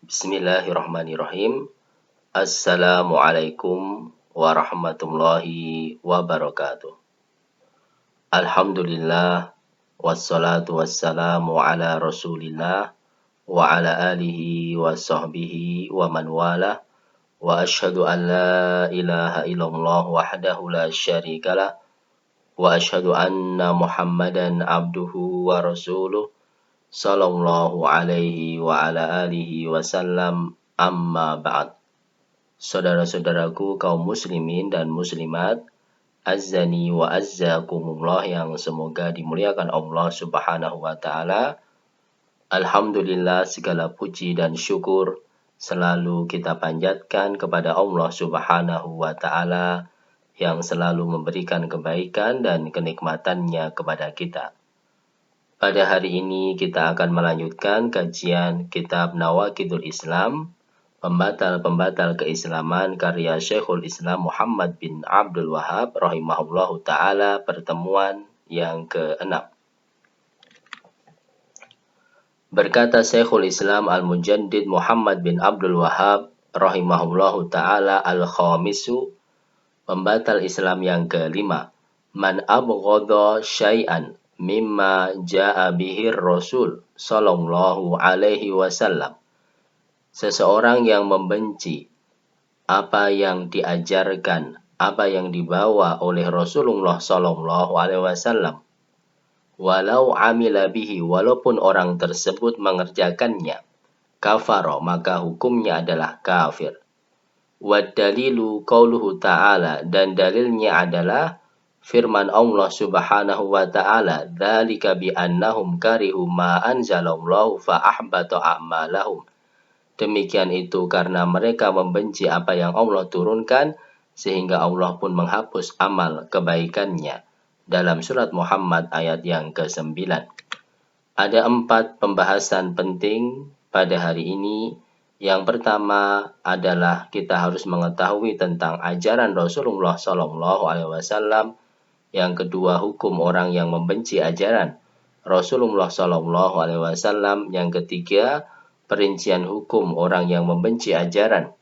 Bismillahirrahmanirrahim. Assalamualaikum warahmatullahi wabarakatuh. Alhamdulillah wassalatu wassalamu ala Rasulillah wa ala alihi wa sahbihi wa man wala wa asyhadu an la ilaha illallah wahdahu la syarikalah wa asyhadu anna Muhammadan abduhu wa rasuluh sallallahu alaihi wa ala alihi wasallam, amma ba'd. Saudara-saudaraku kaum muslimin dan muslimat, azzani wa azzakumullah yang semoga dimuliakan Allah Subhanahu wa taala. Alhamdulillah, segala puji dan syukur selalu kita panjatkan kepada Allah Subhanahu wa taala yang selalu memberikan kebaikan dan kenikmatannya kepada kita. Pada hari ini kita akan melanjutkan kajian kitab Nawaqidul Islam, pembatal-pembatal keislaman karya Syekhul Islam Muhammad bin Abdul Wahhab rahimahullahu taala, pertemuan yang ke-6. Berkata Syekhul Islam Al-Mujaddid Muhammad bin Abdul Wahhab rahimahullahu taala, al-khamisu, pembatal Islam yang ke-5, man abghadha syai'an mimma ja'a bihir Rasul sallallahu alaihi wasallam. Seseorang yang membenci apa yang diajarkan, apa yang dibawa oleh Rasulullah sallallahu alaihi wasallam, walau amila bihi, walaupun orang tersebut mengerjakannya, kafara, maka hukumnya adalah kafir. Wad dalilu qauluhu ta'ala, dan dalilnya adalah firman Allah Subhanahu wa taala, dzalika bi annahum karihu ma anzalallahu fa ahbata a'malahum. Demikian itu karena mereka membenci apa yang Allah turunkan sehingga Allah pun menghapus amal kebaikannya. Dalam surat Muhammad ayat yang ke-9. Ada 4 pembahasan penting pada hari ini. Yang pertama adalah kita harus mengetahui tentang ajaran Rasulullah sallallahu alaihi wasallam. Yang kedua, hukum orang yang membenci ajaran Rasulullah sallallahu alaihi wasallam. Yang ketiga, perincian hukum orang yang membenci ajaran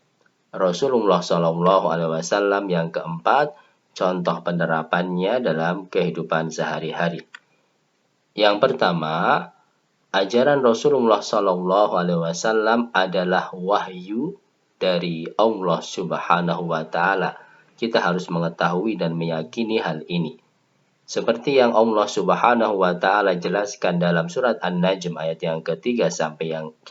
Rasulullah sallallahu alaihi wasallam. Yang keempat, contoh penerapannya dalam kehidupan sehari-hari. Yang pertama, ajaran Rasulullah sallallahu alaihi wasallam adalah wahyu dari Allah Subhanahu wa taala. Kita harus mengetahui dan meyakini hal ini. Seperti yang Allah Subhanahu wa taala jelaskan dalam surat An-Najm ayat yang ke-3 sampai 4.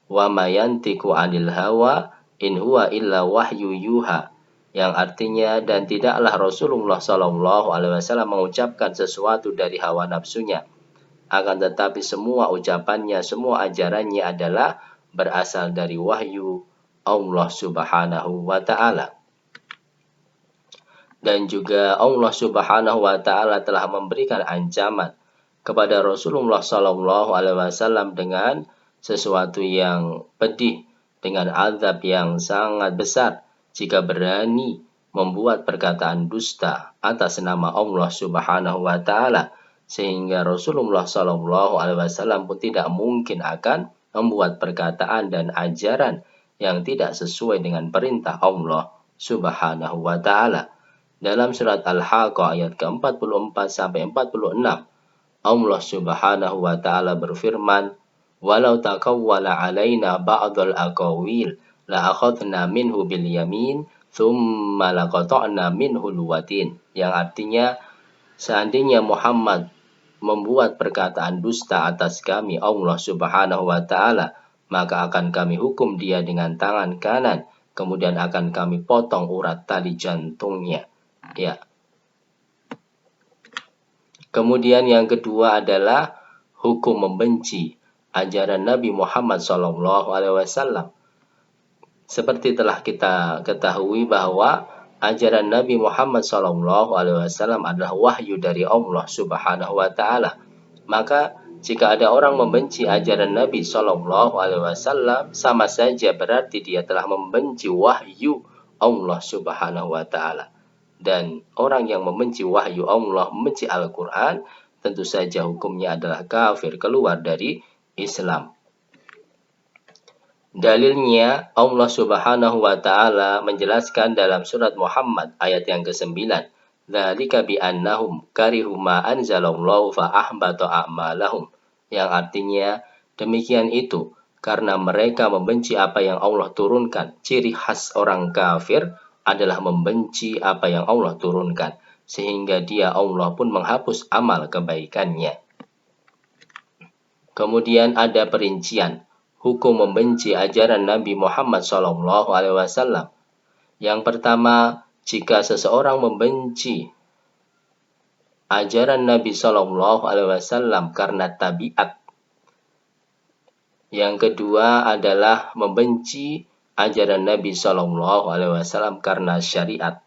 Wa ma yantiqu 'anil hawa in huwa illa wahyu yuha. Yang artinya, dan tidaklah Rasulullah sallallahu alaihi wasallam mengucapkan sesuatu dari hawa nafsunya, akan tetapi semua ucapannya, semua ajarannya adalah berasal dari wahyu Allah Subhanahu wa taala. Dan juga Allah Subhanahu wa taala telah memberikan ancaman kepada Rasulullah sallallahu alaihi wasallam dengan sesuatu yang pedih, dengan azab yang sangat besar jika berani membuat perkataan dusta atas nama Allah Subhanahu wa taala, sehingga Rasulullah sallallahu alaihi wasallam pun tidak mungkin akan membuat perkataan dan ajaran yang tidak sesuai dengan perintah Allah Subhanahu wa taala. Dalam surat Al-Haqqah ayat ke-44 sampai 46, Allah Subhanahu wa taala berfirman, "Walau taqawwala 'alaina ba'dal aqawil la akhadna minhu bil yamin tsumma laqata'na minhu al-watin." Yang artinya, seandainya Muhammad membuat perkataan dusta atas kami, Allah Subhanahu wa taala, maka akan kami hukum dia dengan tangan kanan, kemudian akan kami potong urat tali jantungnya. Ya. Kemudian yang kedua adalah hukum membenci ajaran Nabi Muhammad sallallahu alaihi wasallam. Seperti telah kita ketahui bahwa ajaran Nabi Muhammad sallallahu alaihi wasallam adalah wahyu dari Allah Subhanahu wa taala. Maka jika ada orang membenci ajaran Nabi sallallahu alaihi wasallam, sama saja berarti dia telah membenci wahyu Allah Subhanahu wa taala. Dan orang yang membenci wahyu Allah, membenci Al-Quran, tentu saja hukumnya adalah kafir, keluar dari Islam. Dalilnya Allah Subhanahu wa taala menjelaskan dalam surat Muhammad ayat yang ke-9. Dzalika bi annahum karihu ma anzalallahu fa ahbata a'malahum. Yang artinya demikian itu karena mereka membenci apa yang Allah turunkan. Ciri khas orang kafir adalah membenci apa yang Allah turunkan, sehingga dia Allah pun menghapus amal kebaikannya. Kemudian ada perincian hukum membenci ajaran Nabi Muhammad SAW. Yang pertama, jika seseorang membenci ajaran Nabi SAW karena tabiat. Yang kedua adalah membenci ajaran Nabi SAW karena syariat.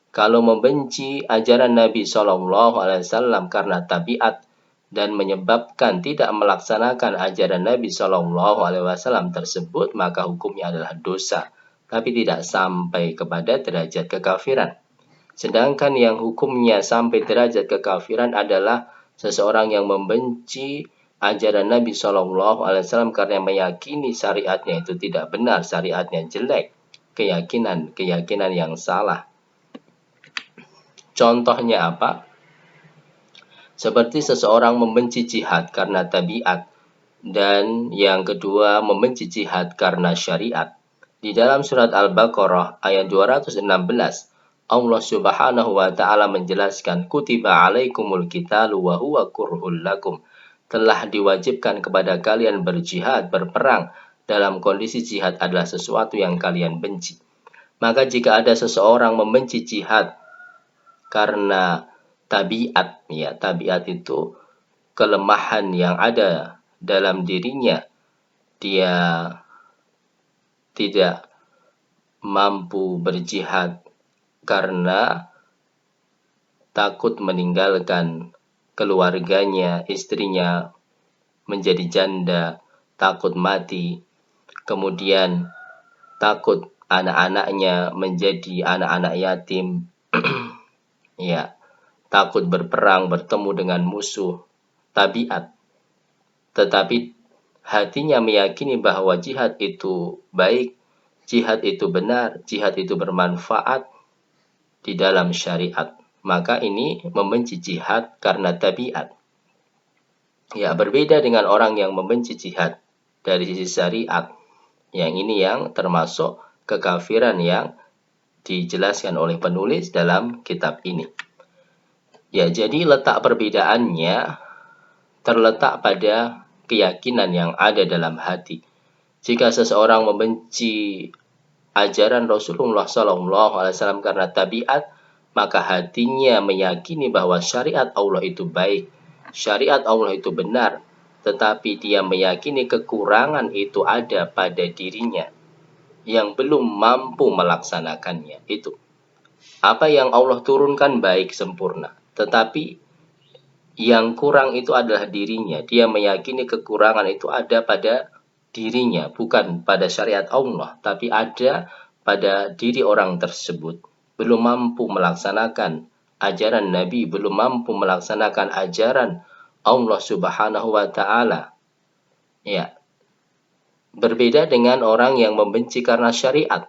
Kalau membenci ajaran Nabi SAW karena tabiat dan menyebabkan tidak melaksanakan ajaran Nabi SAW tersebut, maka hukumnya adalah dosa, tapi tidak sampai kepada derajat kekafiran. Sedangkan yang hukumnya sampai derajat kekafiran adalah seseorang yang membenci ajaran Nabi SAW karena meyakini syariatnya itu tidak benar, syariatnya jelek, keyakinan yang salah. Contohnya apa? Seperti seseorang membenci jihad karena tabiat, dan yang kedua membenci jihad karena syariat. Di dalam surat Al-Baqarah ayat 216, Allah Subhanahu wa taala menjelaskan, kutiba alaikumul qitalu wa huwa kurhul lakum. Telah diwajibkan kepada kalian berjihad, berperang, dalam kondisi jihad adalah sesuatu yang kalian benci. Maka jika ada seseorang membenci jihad karena tabiat, ya, tabiat itu kelemahan yang ada dalam dirinya, dia tidak mampu berjihad karena takut meninggalkan keluarganya, istrinya menjadi janda, takut mati, kemudian takut anak-anaknya menjadi anak-anak yatim, ya, takut berperang, bertemu dengan musuh, tabiat. Tetapi hatinya meyakini bahwa jihad itu baik, jihad itu benar, jihad itu bermanfaat di dalam syariat. Maka ini membenci jihad karena tabiat. Ya, berbeda dengan orang yang membenci jihad dari sisi syariat. Yang ini yang termasuk kekafiran yang dijelaskan oleh penulis dalam kitab ini. Ya, jadi letak perbedaannya terletak pada keyakinan yang ada dalam hati. Jika seseorang membenci ajaran Rasulullah SAW karena tabiat, maka hatinya meyakini bahwa syariat Allah itu baik, syariat Allah itu benar, tetapi dia meyakini kekurangan itu ada pada dirinya yang belum mampu melaksanakannya. Itu apa yang Allah turunkan baik, sempurna, tetapi yang kurang itu adalah dirinya. Dia meyakini kekurangan itu ada pada dirinya, bukan pada syariat Allah, tapi ada pada diri orang tersebut. Belum mampu melaksanakan ajaran Nabi, belum mampu melaksanakan ajaran Allah Subhanahu wa taala. Ya. Berbeda dengan orang yang membenci karena syariat.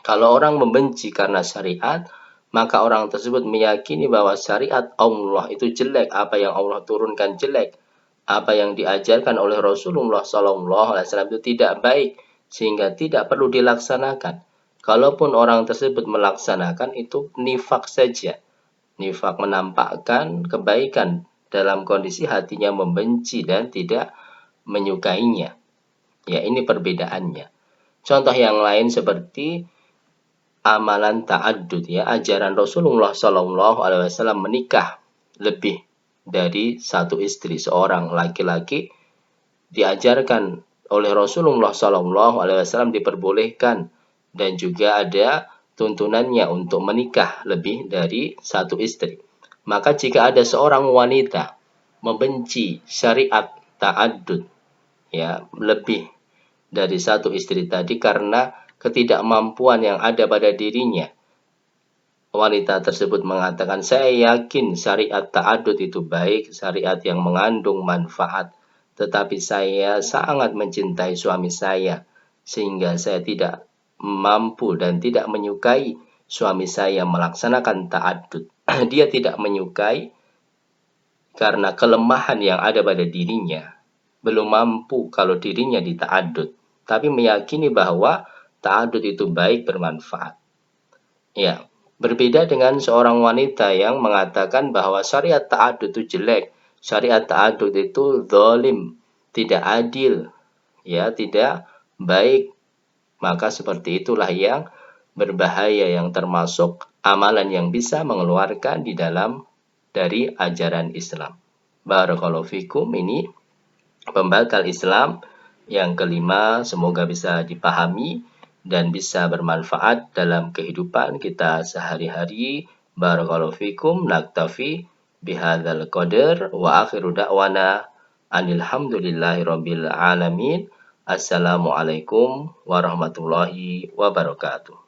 Kalau orang membenci karena syariat, maka orang tersebut meyakini bahwa syariat Allah itu jelek, apa yang Allah turunkan jelek, apa yang diajarkan oleh Rasulullah SAW itu tidak baik, sehingga tidak perlu dilaksanakan. Kalaupun orang tersebut melaksanakan, itu nifak saja. Nifak menampakkan kebaikan dalam kondisi hatinya membenci dan tidak menyukainya. Ya, ini perbedaannya. Contoh yang lain seperti amalan ta'addud, ya, ajaran Rasulullah SAW menikah lebih dari satu istri. Seorang laki-laki diajarkan oleh Rasulullah SAW diperbolehkan, dan juga ada tuntunannya untuk menikah lebih dari satu istri. Maka jika ada seorang wanita membenci syariat ta'addud, ya, lebih dari satu istri tadi karena ketidakmampuan yang ada pada dirinya, wanita tersebut mengatakan, saya yakin syariat ta'addud itu baik, syariat yang mengandung manfaat, tetapi saya sangat mencintai suami saya, sehingga saya tidak mampu dan tidak menyukai suami saya melaksanakan ta'addud. Dia tidak menyukai karena kelemahan yang ada pada dirinya, belum mampu kalau dirinya dita'addud, tapi meyakini bahwa ta'addud itu baik, bermanfaat. Ya, berbeda dengan seorang wanita yang mengatakan bahwa syariat ta'addud itu jelek, syariat ta'addud itu zalim, tidak adil, ya, tidak baik. Maka seperti itulah yang berbahaya, yang termasuk amalan yang bisa mengeluarkan dari ajaran Islam. Barakallahu fikum, ini pembatal Islam yang kelima, semoga bisa dipahami dan bisa bermanfaat dalam kehidupan kita sehari-hari. Barakallahu fikum, naktafi bihadzal qadar wa akhiru da'wana alhamdulillahi rabbil alamin. Assalamualaikum warahmatullahi wabarakatuh.